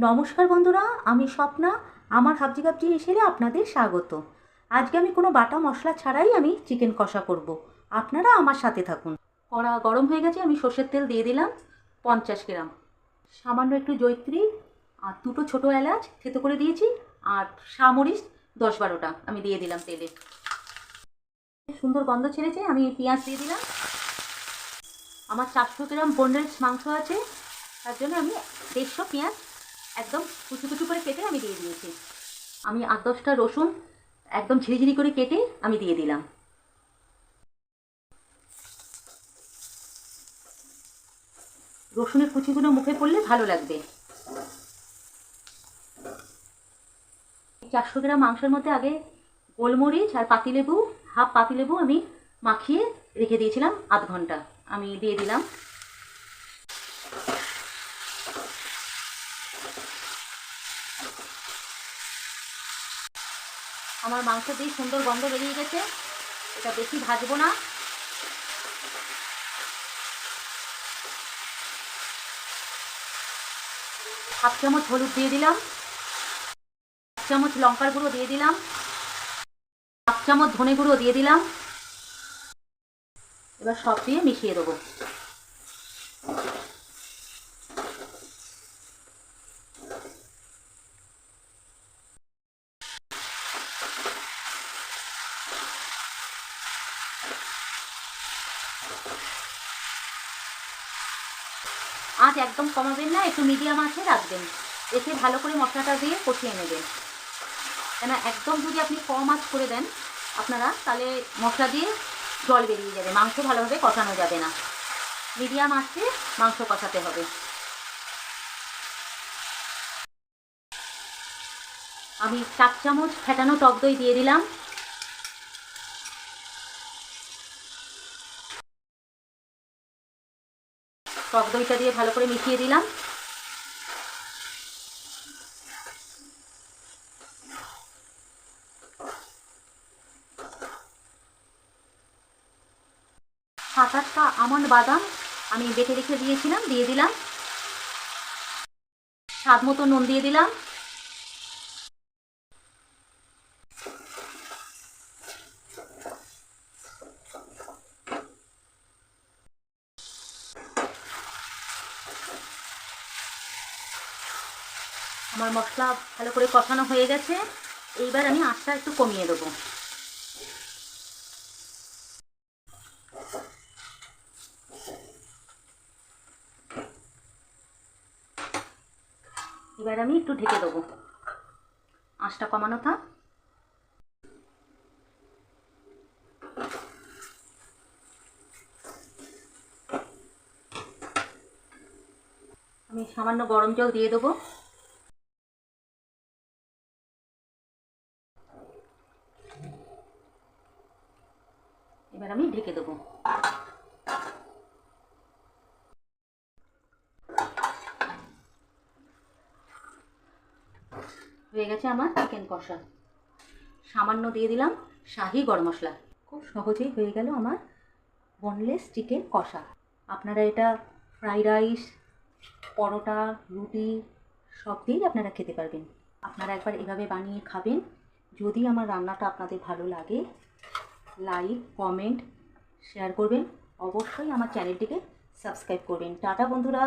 নমস্কার বন্ধুরা, আমি স্বপ্না। আমার হাবজি গাবজি হেসেলে আপনাদের স্বাগত। আজকে আমি কোনো বাটা মশলা ছাড়াই আমি চিকেন কষা করব। আপনারা আমার সাথে থাকুন। কড়া গরম হয়ে গেছে, আমি সর্ষের তেল দিয়ে দিলাম 50 গ্রাম। সামান্য একটু জয়িত্রী আর দুটো ছোটো এলাচ থেতো করে দিয়েছি, আর শামরিচ 10-12টা আমি দিয়ে দিলাম তেলে। সুন্দর গন্ধ ছেড়েছে, আমি পেঁয়াজ দিয়ে দিলাম। আমার 400 গ্রাম বোনলেস মাংস আছে, তার জন্য আমি 150 পেঁয়াজ একদম কুচু কুচু করে কেটে আমি দিয়ে দিয়েছি। আমি 8-10টা রসুন একদম ঝিরিঝিরি করে কেটে আমি দিয়ে দিলাম। রসুনের কুচিগুলো মুখে পড়লে ভালো লাগবে। 400 গ্রাম মাংসের মধ্যে আগে গোলমরিচ আর পাতিলেবু, হাফ পাতিলেবু আমি মাখিয়ে রেখে দিয়েছিলাম আধ ঘন্টা, আমি দিয়ে দিলাম। আমার মাংস দিয়ে সুন্দর গন্ধ বেরিয়ে গেছে, এটা বেশি ভাজবো না। হাফ চামচ হলুদ দিয়ে দিলাম, হাফ চামচ লঙ্কার গুঁড়ো দিয়ে দিলাম, হাফ চামচ ধনে গুঁড়ো দিয়ে দিলাম। এবার সব দিয়ে মিশিয়ে দেবো। আঁচ একদম কমাবেন না, একটু মিডিয়াম আঁচে রাখবেন, রেখে ভালো করে মশলাটা দিয়ে কষিয়ে নেবেন। কেন একদম যদি আপনি কম আঁচ করে দেন আপনারা, তাহলে মশলা দিয়ে জল বেরিয়ে যাবে, মাংস ভালোভাবে কষানো যাবে না। মিডিয়াম আঁচে মাংস কষাতে হবে। আমি 4 চামচ ফেটানো টক দই দিয়ে দিলাম। টক দইটা দিয়ে ভালো করে মিশিয়ে দিলাম। 7-8টা আমন্ড বাদাম আমি বেটে রেখে দিয়েছিলাম, দিয়ে দিলাম। স্বাদ মতো নুন দিয়ে দিলাম। আমার মশলা ভালো করে কষানো হয়ে গেছে, এইবার আমি আঁচটা একটু কমিয়ে দেবো। এবার আমি একটু ঢেকে দেবো, আঁচটা কমানো থাক। আমি সামান্য গরম জল দিয়ে দেবো। এবার আমি ঢেকে দেবো। হয়ে গেছে আমার চিকেন কষা। সামান্য দিয়ে দিলাম শাহি গরম মশলা। খুব সহজেই হয়ে গেল আমার বোনলেস চিকেন কষা। আপনারা এটা ফ্রাইড রাইস, পরোটা, রুটি সব দিয়েই আপনারা খেতে পারবেন। আপনারা একবার এভাবে বানিয়ে খাবেন। যদি আমার রান্নাটা আপনাদের ভালো লাগে, লাইক, কমেন্ট, শেয়ার করবেন। অবশ্যই আমার চ্যানেলটিকে সাবস্ক্রাইব করবেন। টাটা বন্ধুরা।